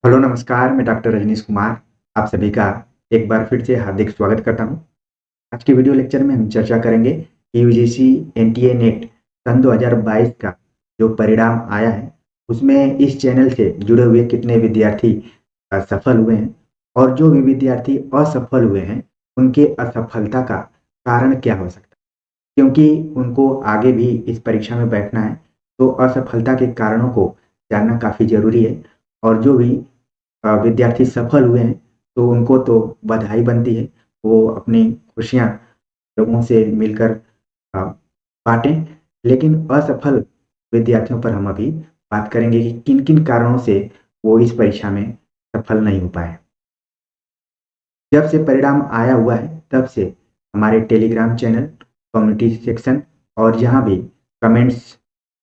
Hello नमस्कार, मैं doctor Rajneesh Kumar आप सभी का एक बार फिर से हार्दिक स्वागत करता हूँ। आज के वीडियो लेक्चर में हम चर्चा करेंगे कि यूजीसी एनटीए नेट सन 2022 का जो परिणाम आया है, उसमें इस चैनल से जुड़े हुए कितने विद्यार्थी सफल हुए हैं और जो भी विद्यार्थी असफल हुए हैं, उनके असफलता का कारण क्या हो सकता है? क्योंकि उनको आगे भी इस परीक्षा में बैठना है, तो असफलता के कारणों को जानना काफ़ी ज़रूरी है और जो भी विद्यार्थी सफल हुए हैं, तो उनको तो बधाई बनती है। वो अपनी खुशियाँ लोगों से मिलकर अ, बाँटें। लेकिन असफल विद्यार्थियों पर हम अभी बात करेंगे कि किन-किन कारणों से वो इस परीक्षा में सफल नहीं हो पाए। जब से परिणाम आया हुआ है, तब से हमारे टेलीग्राम चैनल, कम्युनिटी सेक्शन और जहाँ भी कमेंट्स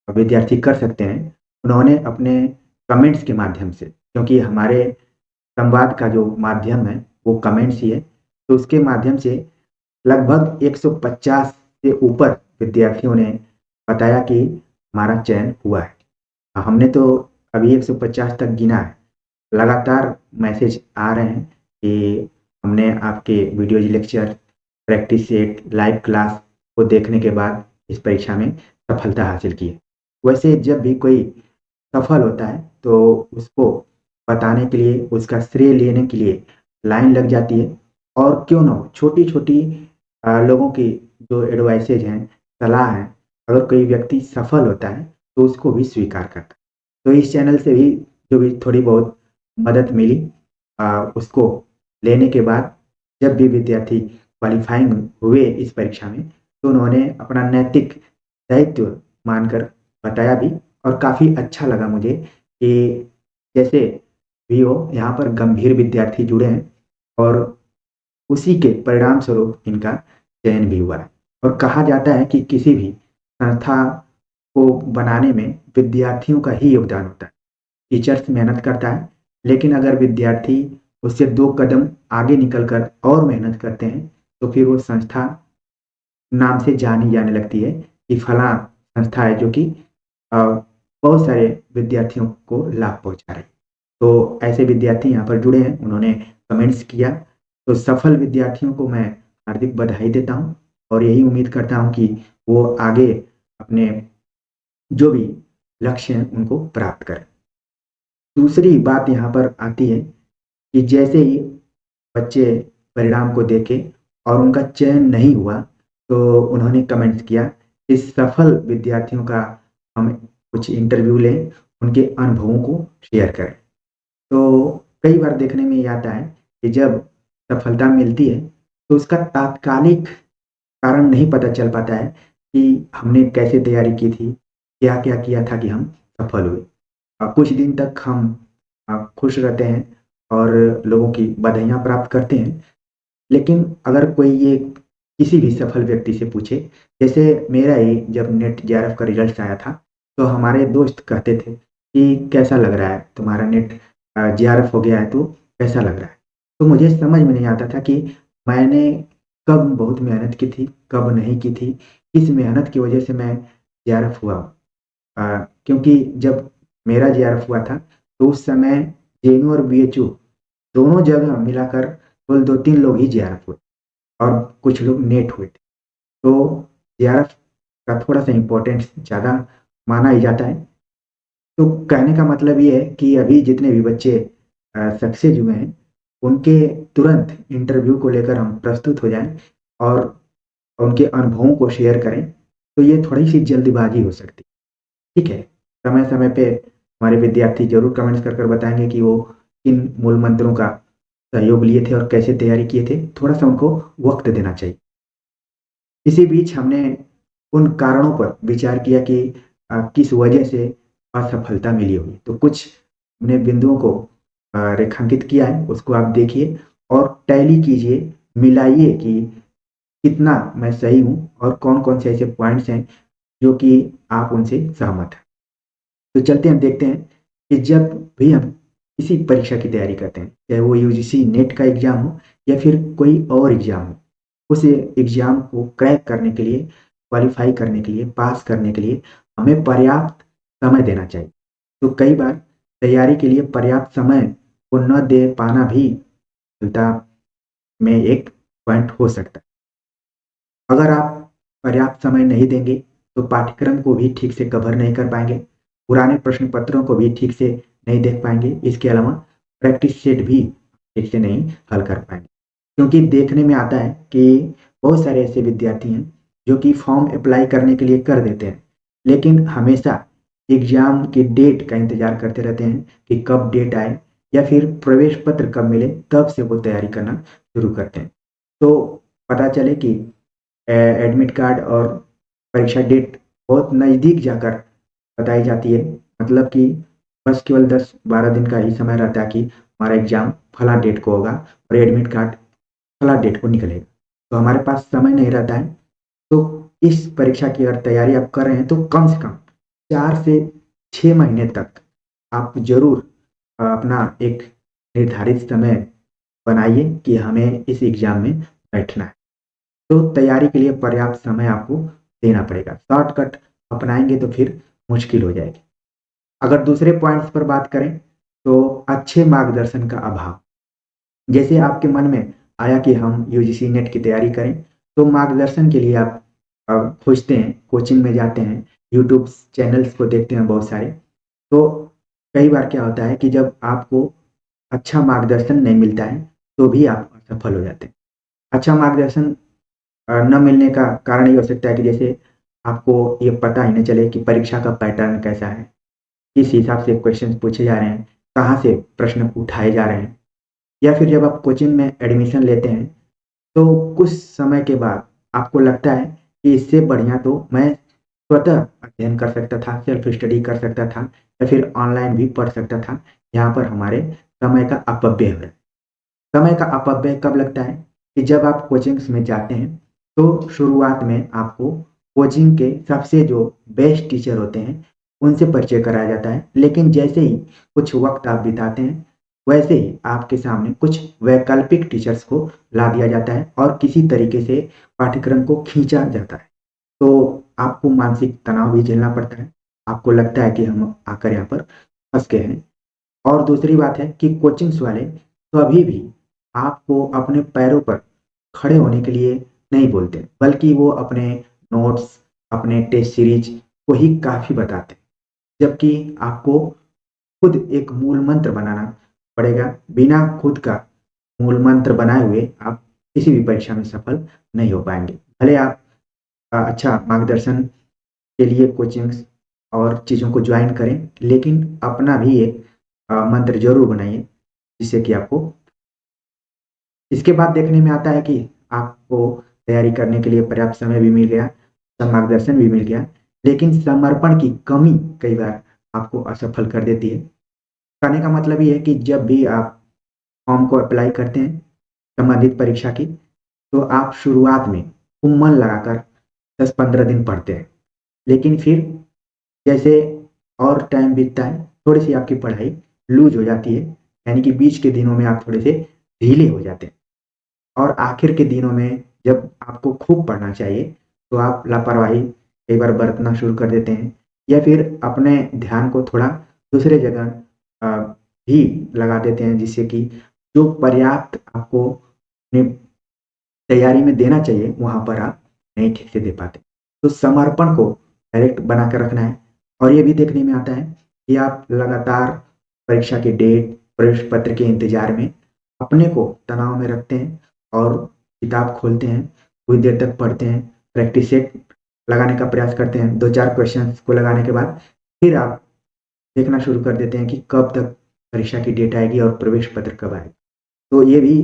विद्यार्थी कर सकते हैं, उन्होंने अपने कमेंट्स के माध्यम से, क्योंकि हमारे संवाद का जो माध्यम है, वो कमेंट्स ही है, तो उसके माध्यम से लगभग 150 से ऊपर विद्यार्थियों ने बताया कि हमारा चयन हुआ है। हमने तो अभी 150 तक गिना है। लगातार मैसेज आ रहे हैं कि हमने आपके videos lecture, practice set, live class को देखने के बाद इस परीक्षा में सफलता हासिल की है। वैसे जब भी कोई सफल होता है, तो उसको बताने के लिए, उसका श्रेय लेने के लिए लाइन लग जाती है और क्यों ना हो, छोटी-छोटी लोगों की जो एडवाइसेज़ हैं, सलाह है, अगर कोई व्यक्ति सफल होता है, तो उसको भी स्वीकार करता है। तो इस चैनल से भी जो भी थोड़ी बहुत मदद मिली उसको लेने के बाद जब भी विद्यार्थी क्वालीफाइंग हुए इस परीक्षा में, तो उन्होंने अपना नैतिक दायित्व मानकर बताया भी और काफ़ी अच्छा लगा मुझे कि जैसे भी हो, यहाँ पर गंभीर विद्यार्थी जुड़े हैं और उसी के परिणाम स्वरूप इनका चयन भी हुआ है। और कहा जाता है कि किसी भी संस्था को बनाने में विद्यार्थियों का ही योगदान होता है। टीचर्स मेहनत करता है, लेकिन अगर विद्यार्थी उससे 2 कदम आगे निकल कर और मेहनत करते हैं, तो फिर वो संस्था नाम से जानी जाने लगती है कि फलाँ संस्था है जो कि बहुत सारे विद्यार्थियों को लाभ पहुँचा रही है। तो ऐसे विद्यार्थी यहाँ पर जुड़े हैं, उन्होंने कमेंट्स किया, तो सफल विद्यार्थियों को मैं हार्दिक बधाई देता हूँ और यही उम्मीद करता हूँ कि वो आगे अपने जो भी लक्ष्य हैं, उनको प्राप्त करें। दूसरी बात यहाँ पर आती है कि जैसे ही बच्चे परिणाम को देखे और उनका चयन नहीं हुआ, तो उन्होंने कमेंट्स किया कि सफल विद्यार्थियों का हम कुछ इंटरव्यू लें, उनके अनुभवों को शेयर करें। तो कई बार देखने में ये आता है कि जब सफलता मिलती है, तो उसका तात्कालिक कारण नहीं पता चल पाता है कि हमने कैसे तैयारी की थी, क्या-क्या किया था कि हम सफल हुए। कुछ दिन तक हम खुश रहते हैं और लोगों की बधाइयाँ प्राप्त करते हैं। लेकिन अगर कोई ये किसी भी सफल व्यक्ति से पूछे, जैसे मेरा ही जब नेट जेआरएफ का रिज़ल्ट आया था, तो हमारे दोस्त कहते थे कि कैसा लग रहा है तुम्हारा नेट जेआरएफ हो गया है तो कैसा लग रहा है? तो मुझे समझ में नहीं आता था कि मैंने कब बहुत मेहनत की थी, कब नहीं की थी, किस मेहनत की वजह से मैं जेआरएफ हुआ। क्योंकि जब मेरा जेआरएफ हुआ था, तो उस समय जेएनयू और बीएचयू दोनों जगह मिलाकर केवल 2-3 लोग ही जेआरएफ हुए और कुछ लोग नेट हुए थे। तो जेआरएफ का थोड़ा-सा इम्पोर्टेंस ज़्यादा माना ही जाता है। तो कहने का मतलब ये है कि अभी जितने भी बच्चे सक्सेस हुए हैं, उनके तुरंत इंटरव्यू को लेकर हम प्रस्तुत हो जाएँ और उनके अनुभवों को शेयर करें, तो ये थोड़ी-सी जल्दबाज़ी हो सकती है। ठीक है, समय-समय पे हमारे विद्यार्थी ज़रूर कमेंट्स कर कर बताएँगे कि वो किन मूल मंत्रों का सहयोग लिए थे और कैसे तैयारी किए थे, थोड़ा-सा उनको वक़्त देना चाहिए। इसी बीच हमने उन कारणों पर विचार किया कि किस वजह से असफलता मिली होगी। तो कुछ हमने बिंदुओं को रेखांकित किया है, उसको आप देखिए और टैली कीजिए, मिलाइए कि कितना मैं सही हूँ और कौन-कौन से ऐसे पॉइंट्स हैं, जो कि आप उनसे सहमत हैं। तो चलते हैं देखते हैं कि जब भी हम किसी परीक्षा की तैयारी करते हैं, चाहे वो यूजीसी नेट का एग्ज़ाम हो या फिर कोई और एग्ज़ाम हो, उस एग्ज़ाम को क्रैक करने के लिए, क्वालीफ़ाई करने के लिए, पास करने के लिए हमें पर्याप्त समय देना चाहिए। तो कई बार तैयारी के लिए पर्याप्त समय को न दे पाना भी सफलता में एक पॉइंट हो सकता है। अगर आप पर्याप्त समय नहीं देंगे तो पाठ्यक्रम को भी ठीक से कवर नहीं कर पाएंगे, पुराने प्रश्न पत्रों को भी ठीक से नहीं देख पाएंगे, इसके अलावा प्रैक्टिस सेट भी ठीक से नहीं हल कर पाएंगे। क्योंकि देखने में आता है कि बहुत सारे ऐसे विद्यार्थी हैं जो कि फॉर्म अप्लाई करने के लिए कर देते हैं, लेकिन हमेशा एग्जाम की डेट का इंतजार करते रहते हैं कि कब डेट आए या फिर प्रवेश पत्र कब मिले, तब से वो तैयारी करना शुरू करते हैं। तो पता चले कि एडमिट कार्ड और परीक्षा डेट बहुत नज़दीक जाकर बताई जाती है, मतलब कि बस केवल 10-12 दिन का ही समय रहता है कि हमारा एग्जाम फला डेट को होगा और एडमिट कार्ड फला डेट को निकलेगा। तो हमारे पास समय नहीं रहता है। तो इस परीक्षा की अगर तैयारी आप कर रहे हैं तो कम से कम 4 से 6 महीने तक आप ज़रूर अपना एक निर्धारित समय बनाइए कि हमें इस एग्ज़ाम में बैठना है। तो तैयारी के लिए पर्याप्त समय आपको देना पड़ेगा। शॉर्टकट अपनाएँगे तो फिर मुश्किल हो जाएगी। अगर दूसरे पॉइंट्स पर बात करें तो अच्छे मार्गदर्शन का अभाव। जैसे आपके मन में आया कि हम यूजीसी नेट की तैयारी करें, तो मार्गदर्शन के लिए आप खोजते हैं, कोचिंग में जाते हैं, यूट्यूब चैनल्स को देखते हैं बहुत सारे। तो कई बार क्या होता है कि जब आपको अच्छा मार्गदर्शन नहीं मिलता है, तो भी आप असफल हो जाते हैं। अच्छा मार्गदर्शन न मिलने का कारण ये हो सकता है कि जैसे आपको ये पता ही नहीं चले कि परीक्षा का पैटर्न कैसा है, किस हिसाब से क्वेश्चन पूछे जा रहे हैं, कहाँ से प्रश्न उठाए जा रहे हैं। या फिर जब आप कोचिंग में एडमिशन लेते हैं, तो कुछ समय के बाद आपको लगता है कि इससे बढ़िया तो मैं स्वतः अध्ययन कर सकता था, सेल्फ स्टडी कर सकता था या फिर ऑनलाइन भी पढ़ सकता था। यहाँ पर हमारे समय का अपव्यय हो रहा है। समय का अपव्यय कब लगता है कि जब आप कोचिंग्स में जाते हैं, तो शुरुआत में आपको कोचिंग के सबसे जो बेस्ट टीचर होते हैं, उनसे परिचय कराया जाता है। लेकिन जैसे ही कुछ वक़्त आप बिताते हैं, वैसे ही आपके सामने कुछ वैकल्पिक टीचर्स को ला दिया जाता है और किसी तरीके से पाठ्यक्रम को खींचा जाता है। तो आपको मानसिक तनाव भी झेलना पड़ता है। आपको लगता है कि हम आकर यहाँ पर फँस गए हैं। और दूसरी बात है कि कोचिंग्स वाले कभी भी आपको अपने पैरों पर खड़े होने के लिए नहीं बोलते, बल्कि वो अपने नोट्स, अपने टेस्ट सीरीज को ही काफ़ी बताते हैं। जबकि आपको खुद एक मूल मंत्र बनाना पड़ेगा। बिना खुद का मूल मंत्र बनाए हुए आप किसी भी परीक्षा में सफल नहीं हो पाएँगे। भले आप अच्छा मार्गदर्शन के लिए कोचिंग्स और चीज़ों को जॉइन करें, लेकिन अपना भी एक मंत्र ज़रूर बनाइए, जिससे कि आपको इसके बाद देखने में आता है कि आपको तैयारी करने के लिए पर्याप्त समय भी मिल गया, सब मार्गदर्शन भी मिल गया, लेकिन समर्पण की कमी कई बार आपको असफल कर देती है। कहने का मतलब ये है कि जब भी आप फॉर्म को अप्लाई करते हैं, संबंधित परीक्षा की, तो आप शुरुआत में खूब मन लगाकर 10-15 दिन पढ़ते हैं। लेकिन फिर जैसे और टाइम बीतता है, थोड़ी-सी आपकी पढ़ाई लूज़ हो जाती है, यानी कि बीच के दिनों में आप थोड़े से ढीले हो जाते हैं। और आखिर के दिनों में जब आपको खूब पढ़ना चाहिए, तो आप लापरवाही कई बार बरतना शुरू कर देते हैं या फिर अपने ध्यान को थोड़ा दूसरे जगह भी लगा देते हैं, जिससे कि जो पर्याप्त आपको अपनी तैयारी में देना चाहिए, वहाँ पर आप नहीं ठीक से दे पाते। तो समर्पण को डायरेक्ट बना कर रखना है और ये भी देखने में आता है कि आप लगातार परीक्षा की डेट, प्रवेश पत्र के इंतज़ार में अपने को तनाव में रखते हैं और किताब खोलते हैं, कुछ देर तक पढ़ते हैं, प्रैक्टिस सेट लगाने का प्रयास करते हैं, 2-4 क्वेश्चंस को लगाने के बाद फिर आप देखना शुरू कर देते हैं कि कब तक परीक्षा की डेट आएगी और प्रवेश पत्र कब आएगा। तो ये भी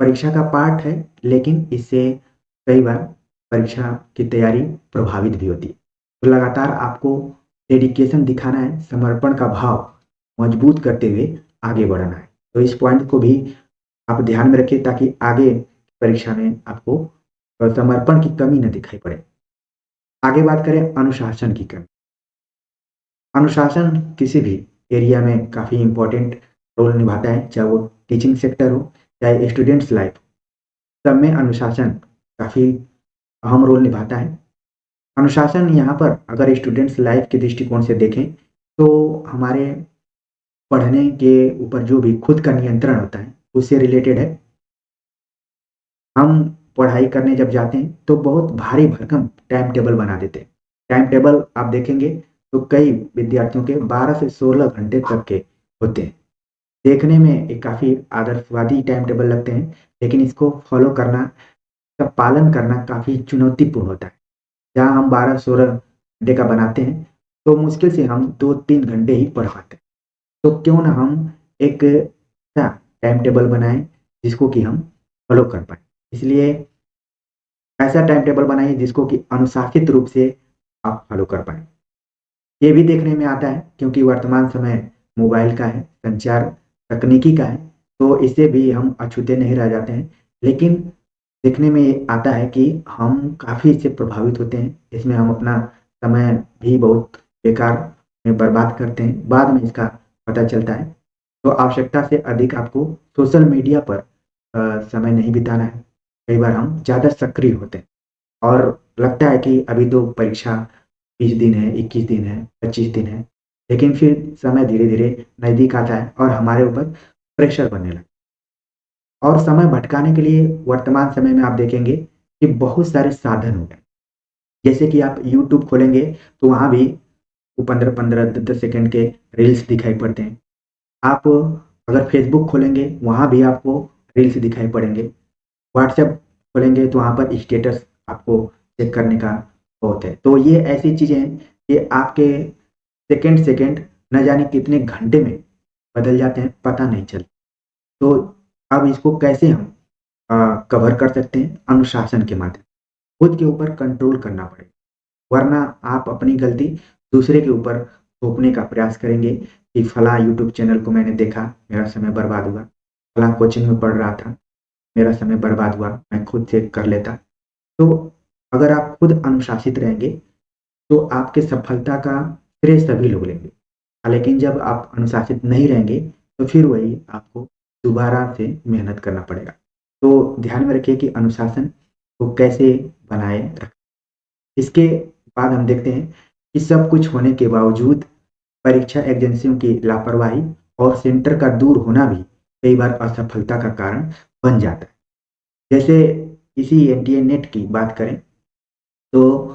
परीक्षा का पार्ट है, लेकिन इससे कई बार परीक्षा की तैयारी प्रभावित भी होती है। तो लगातार आपको डेडिकेशन दिखाना है, समर्पण का भाव मजबूत करते हुए आगे बढ़ना है। तो इस पॉइंट को भी आप ध्यान में रखिए ताकि आगे परीक्षा में आपको समर्पण की कमी न दिखाई पड़े। आगे बात करें अनुशासन की कमी। अनुशासन किसी भी एरिया में काफ़ी इम्पोर्टेंट रोल निभाता है, चाहे वो टीचिंग सेक्टर हो, चाहे स्टूडेंट्स लाइफ, सब में अनुशासन काफ़ी अहम रोल निभाता है। अनुशासन यहाँ पर अगर स्टूडेंट्स लाइफ के दृष्टिकोण से देखें, तो हमारे पढ़ने के ऊपर जो भी खुद का नियंत्रण होता है, उससे रिलेटेड है। हम पढ़ाई करने जब जाते हैं, तो बहुत भारी भरकम टाइम टेबल बना देते हैं। टाइम टेबल आप देखेंगे, तो कई विद्यार्थियों के 12 से 16 घंटे तक के होते हैं। देखने में एक काफ़ी आदर्शवादी टाइम टेबल लगते हैं, लेकिन इसको फ़ॉलो करना, इसका पालन करना काफ़ी चुनौतीपूर्ण होता है। जहाँ हम 12-16 घंटे का बनाते हैं, तो मुश्किल से हम 2-3 घंटे ही पढ़ पाते हैं। तो क्यों ना हम एक ऐसा टाइम टेबल बनाएँ, जिसको कि हम फ़ॉलो कर पाएँ। इसलिए ऐसा टाइम टेबल बनाइए जिसको कि अनुशासित रूप से आप फ़ॉलो कर पाएँ। ये भी देखने में आता है, क्योंकि वर्तमान समय मोबाइल का है, संचार तकनीकी का है, तो इससे भी हम अछूते नहीं रह जाते हैं। लेकिन देखने में ये आता है कि हम काफ़ी इससे प्रभावित होते हैं। इसमें हम अपना समय भी बहुत बेकार में बर्बाद करते हैं। बाद में इसका पता चलता है। तो आवश्यकता से अधिक आपको सोशल मीडिया पर समय नहीं बिताना है। कई बार हम ज़्यादा सक्रिय होते हैं और लगता है कि अभी तो परीक्षा 20 दिन है, 21 दिन है, 25 दिन है, लेकिन फिर समय धीरे-धीरे नज़दीक आता है और हमारे ऊपर प्रेशर बनने लगता है। और समय भटकाने के लिए वर्तमान समय में आप देखेंगे कि बहुत सारे साधन हो गए। जैसे कि आप यूट्यूब खोलेंगे, तो वहाँ भी वो 15-15, 10-10 सेकंड के रील्स दिखाई पड़ते हैं। आप अगर फ़ेसबुक खोलेंगे, वहाँ भी आपको रील्स दिखाई पड़ेंगे। व्हाट्सएप खोलेंगे, तो वहाँ पर स्टेटस आपको चेक करने का बहुत है। तो ये ऐसी चीज़ें हैं कि आपके सेकंड-सेकंड न जाने कितने घंटे में बदल जाते हैं, पता नहीं चलता। तो अब इसको कैसे हम कवर कर सकते हैं? अनुशासन के माध्यम, खुद के ऊपर कंट्रोल करना पड़ेगा। वरना आप अपनी गलती दूसरे के ऊपर थोपने का प्रयास करेंगे कि फलाँ यूट्यूब चैनल को मैंने देखा, मेरा समय बर्बाद हुआ। फलाँ कोचिंग में पढ़ रहा था, मेरा समय बर्बाद हुआ, मैं खुद से कर लेता। तो अगर आप खुद अनुशासित रहेंगे, तो आपके सफलता का श्रेय सभी लोग लेंगे। लेकिन जब आप अनुशासित नहीं रहेंगे, तो फिर वही आपको दोबारा से मेहनत करना पड़ेगा। तो ध्यान में रखिए कि अनुशासन को कैसे बनाए रखें। इसके बाद हम देखते हैं कि सब कुछ होने के बावजूद परीक्षा एजेंसियों की लापरवाही और सेंटर का दूर होना भी कई बार असफलता का कारण बन जाता है। जैसे इसी एनटीए नेट की बात करें, तो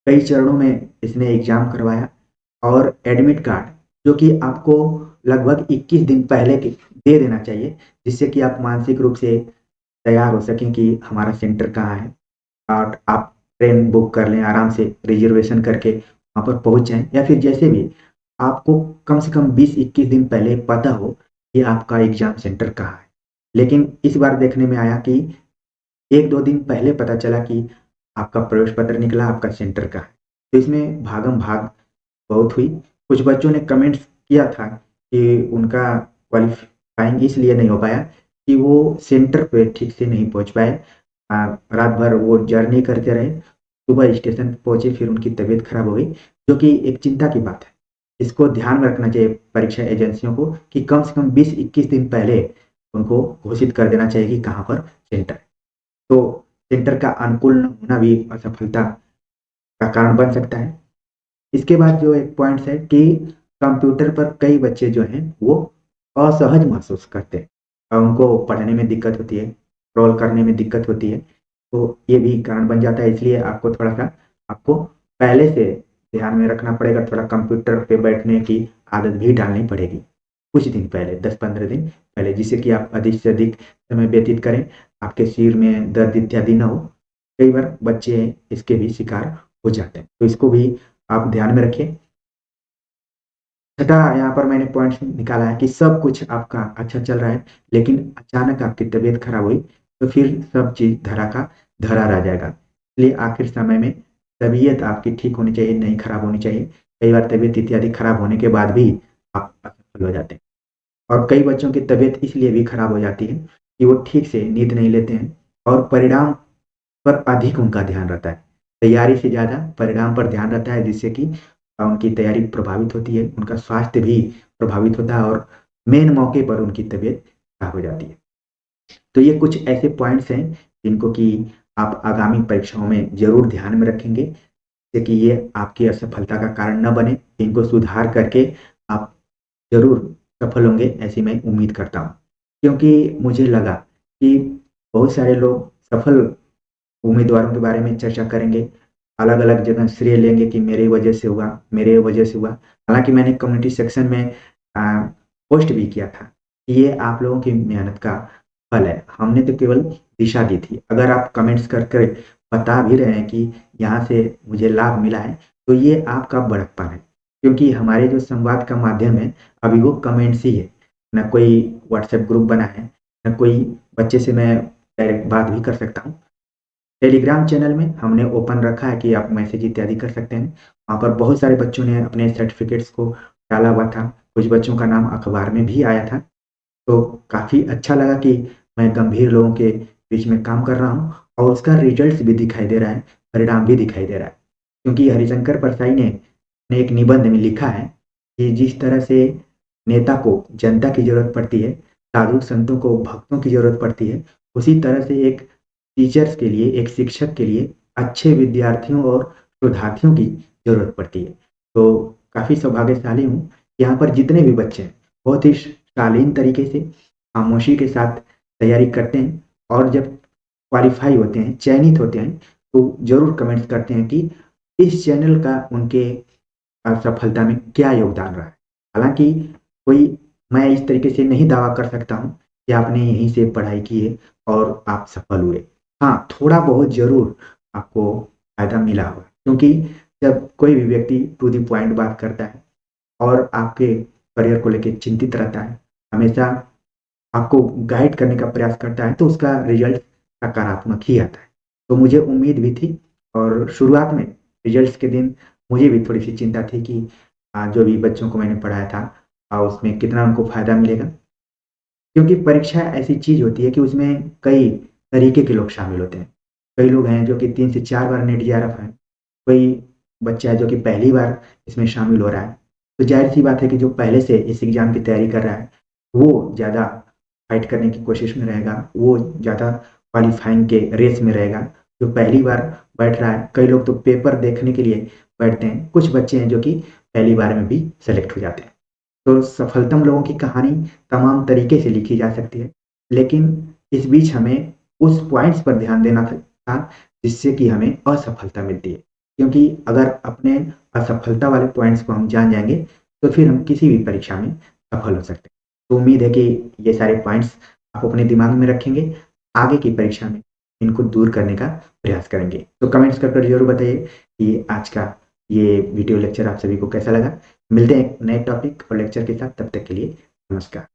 कई चरणों में इसने एग्ज़ाम करवाया और एडमिट कार्ड, जो कि आपको लगभग 21 दिन पहले के दे देना चाहिए, जिससे कि आप मानसिक रूप से तैयार हो सकें कि हमारा सेंटर कहाँ है। और आप ट्रेन बुक कर लें, आराम से रिज़र्वेशन करके वहाँ पर पहुँच जाएँ, या फिर जैसे भी आपको कम से कम 20-21 दिन पहले पता हो कि आपका एग्ज़ाम सेंटर कहाँ है। लेकिन इस बार देखने में आया कि 1-2 दिन पहले पता चला कि आपका प्रवेश पत्र निकला, आपका सेंटर कहाँ है। तो इसमें भागम-भाग बहुत हुई। कुछ बच्चों ने कमेंट्स किया था कि उनका क्वालीफाइंग इसलिए नहीं हो पाया कि वो सेंटर पे ठीक से नहीं पहुँच पाए। रात भर वो जर्नी करते रहे, सुबह स्टेशन पहुँचे, फिर उनकी तबीयत खराब हो गई, जो कि एक चिंता की बात है। इसको ध्यान में रखना चाहिए परीक्षा एजेंसियों को कि कम से कम 20-21 दिन पहले उनको घोषित कर देना चाहिए कि कहाँ पर सेंटर है। तो सेंटर का अनुकूल न होना भी असफलता का कारण बन सकता है। इसके बाद जो एक पॉइंट्स है कि कंप्यूटर पर कई बच्चे जो हैं वो असहज महसूस करते हैं और उनको पढ़ने में दिक्कत होती है, स्क्रॉल करने में दिक्कत होती है, तो ये भी कारण बन जाता है। इसलिए आपको थोड़ा-सा आपको पहले से ध्यान में रखना पड़ेगा, थोड़ा कंप्यूटर पे बैठने की आदत भी डालनी पड़ेगी। कुछ दिन पहले, 10-15 दिन पहले, जिससे कि आप अधिक से अधिक समय व्यतीत करें, आपके सिर में दर्द इत्यादि ना हो। कई बार बच्चे इसके भी शिकार हो जाते हैं, तो इसको भी आप ध्यान में रखिए। छठा यहाँ पर मैंने पॉइंट्स निकाला है कि सब कुछ आपका अच्छा चल रहा है, लेकिन अचानक आपकी तबीयत खराब हुई, तो फिर सब चीज़ धरा का धरा रह जाएगा। इसलिए आखिर समय में तबीयत आपकी ठीक होनी चाहिए, नहीं खराब होनी चाहिए। कई बार तबीयत इत्यादि खराब होने के बाद भी आप असफल हो जाते हैं। और कई बच्चों की तबीयत इसलिए भी खराब हो जाती है कि वो ठीक से नींद नहीं लेते हैं और परिणाम पर अधिक उनका ध्यान रहता है। तैयारी से ज़्यादा परिणाम पर ध्यान रहता है, जिससे कि उनकी तैयारी प्रभावित होती है, उनका स्वास्थ्य भी प्रभावित होता है और मेन मौके पर उनकी तबीयत खराब हो जाती है। तो ये कुछ ऐसे पॉइंट्स हैं जिनको कि आप आगामी परीक्षाओं में ज़रूर ध्यान में रखेंगे, जिससे कि ये आपकी असफलता का कारण न बने। इनको सुधार करके आप ज़रूर सफल होंगे, ऐसी मैं उम्मीद करता हूँ। क्योंकि मुझे लगा कि बहुत सारे लोग सफल उम्मीदवारों के बारे में चर्चा करेंगे, अलग-अलग जगह श्रेय लेंगे कि मेरी वजह से हुआ, मेरे वजह से हुआ। हालाँकि मैंने कम्युनिटी सेक्शन में अ, पोस्ट भी किया था कि ये आप लोगों की मेहनत का फल है, हमने तो केवल दिशा दी थी। अगर आप कमेंट्स कर कर बता भी रहे हैं कि यहाँ से मुझे लाभ मिला है, तो ये आपका बड़प्पन है। क्योंकि हमारे जो संवाद का माध्यम है, अभी वो कमेंट्स ही है, ना कोई व्हाट्सएप ग्रुप बना है, ना कोई बच्चे से मैं डायरेक्ट बात भी कर सकता हूँ। टेलीग्राम चैनल में हमने ओपन रखा है कि आप मैसेज इत्यादि कर सकते हैं। वहाँ पर बहुत सारे बच्चों ने अपने सर्टिफ़िकेट्स को डाला हुआ था। कुछ बच्चों का नाम अखबार में भी आया था। तो काफ़ी अच्छा लगा कि मैं गंभीर लोगों के बीच में काम कर रहा हूँ और उसका रिज़ल्ट्स भी दिखाई दे रहा है, परिणाम भी दिखाई दे रहा है। क्योंकि हरिशंकर परसाई ने एक निबंध में लिखा है कि जिस तरह से नेता को जनता की ज़रूरत पड़ती है, साधु संतों को भक्तों की ज़रूरत पड़ती है, उसी तरह से एक टीचर्स के लिए, एक शिक्षक के लिए अच्छे विद्यार्थियों और शोधार्थियों की ज़रूरत पड़ती है। तो काफ़ी सौभाग्यशाली हूँ, यहाँ पर जितने भी बच्चे हैं, बहुत ही शालीन तरीके से, खामोशी के साथ तैयारी करते हैं और जब क्वालीफ़ाई होते हैं, चयनित होते हैं, तो ज़रूर कमेंट्स करते हैं कि इस चैनल का उनके सफलता में क्या योगदान रहा है। हालाँकि कोई मैं इस तरीके से नहीं दावा कर सकता हूँ कि आपने यहीं से पढ़ाई की है और आप सफल हुए। हाँ, थोड़ा बहुत ज़रूर आपको फ़ायदा मिला होगा क्योंकि जब कोई भी व्यक्ति टू द पॉइंट बात करता है और आपके करियर को लेके चिंतित रहता है, हमेशा आपको गाइड करने का प्रयास करता है, तो उसका रिज़ल्ट सकारात्मक ही आता है। तो मुझे उम्मीद भी थी और शुरुआत में रिज़ल्ट्स के दिन मुझे भी थोड़ी-सी चिंता थी कि जो भी बच्चों को मैंने पढ़ाया था उसमें कितना उनको फ़ायदा मिलेगा। क्योंकि परीक्षा ऐसी चीज़ होती है कि उसमें कई तरीके के लोग शामिल होते हैं। कई लोग हैं जो कि 3 से 4 बार नेट जेआरएफ हैं, कोई बच्चा है जो कि पहली बार इसमें शामिल हो रहा है। तो ज़ाहिर-सी बात है कि जो पहले से इस एग्ज़ाम की तैयारी कर रहा है, वो ज़्यादा फाइट करने की कोशिश में रहेगा, वो ज़्यादा क्वालीफाइंग के रेस में रहेगा। जो पहली बार बैठ रहा है, कई लोग तो पेपर देखने के लिए बैठते हैं, कुछ बच्चे हैं जो कि पहली बार में भी सेलेक्ट हो जाते हैं। तो सफलतम लोगों की कहानी तमाम तरीके से लिखी जा सकती है, लेकिन इस बीच हमें उस पॉइंट्स पर ध्यान देना था जिससे कि हमें असफलता मिलती है। क्योंकि अगर अपने असफलता वाले पॉइंट्स को हम जान जाएँगे, तो फिर हम किसी भी परीक्षा में सफल हो सकते हैं। तो उम्मीद है कि ये सारे पॉइंट्स आप अपने दिमाग में रखेंगे, आगे की परीक्षा में इनको दूर करने का प्रयास करेंगे। तो कमेंट्स कर कर ज़रूर बताइए कि आज का ये वीडियो लेक्चर आप सभी को कैसा लगा। मिलते हैं एक नए टॉपिक और लेक्चर के साथ, तब तक के लिए नमस्कार।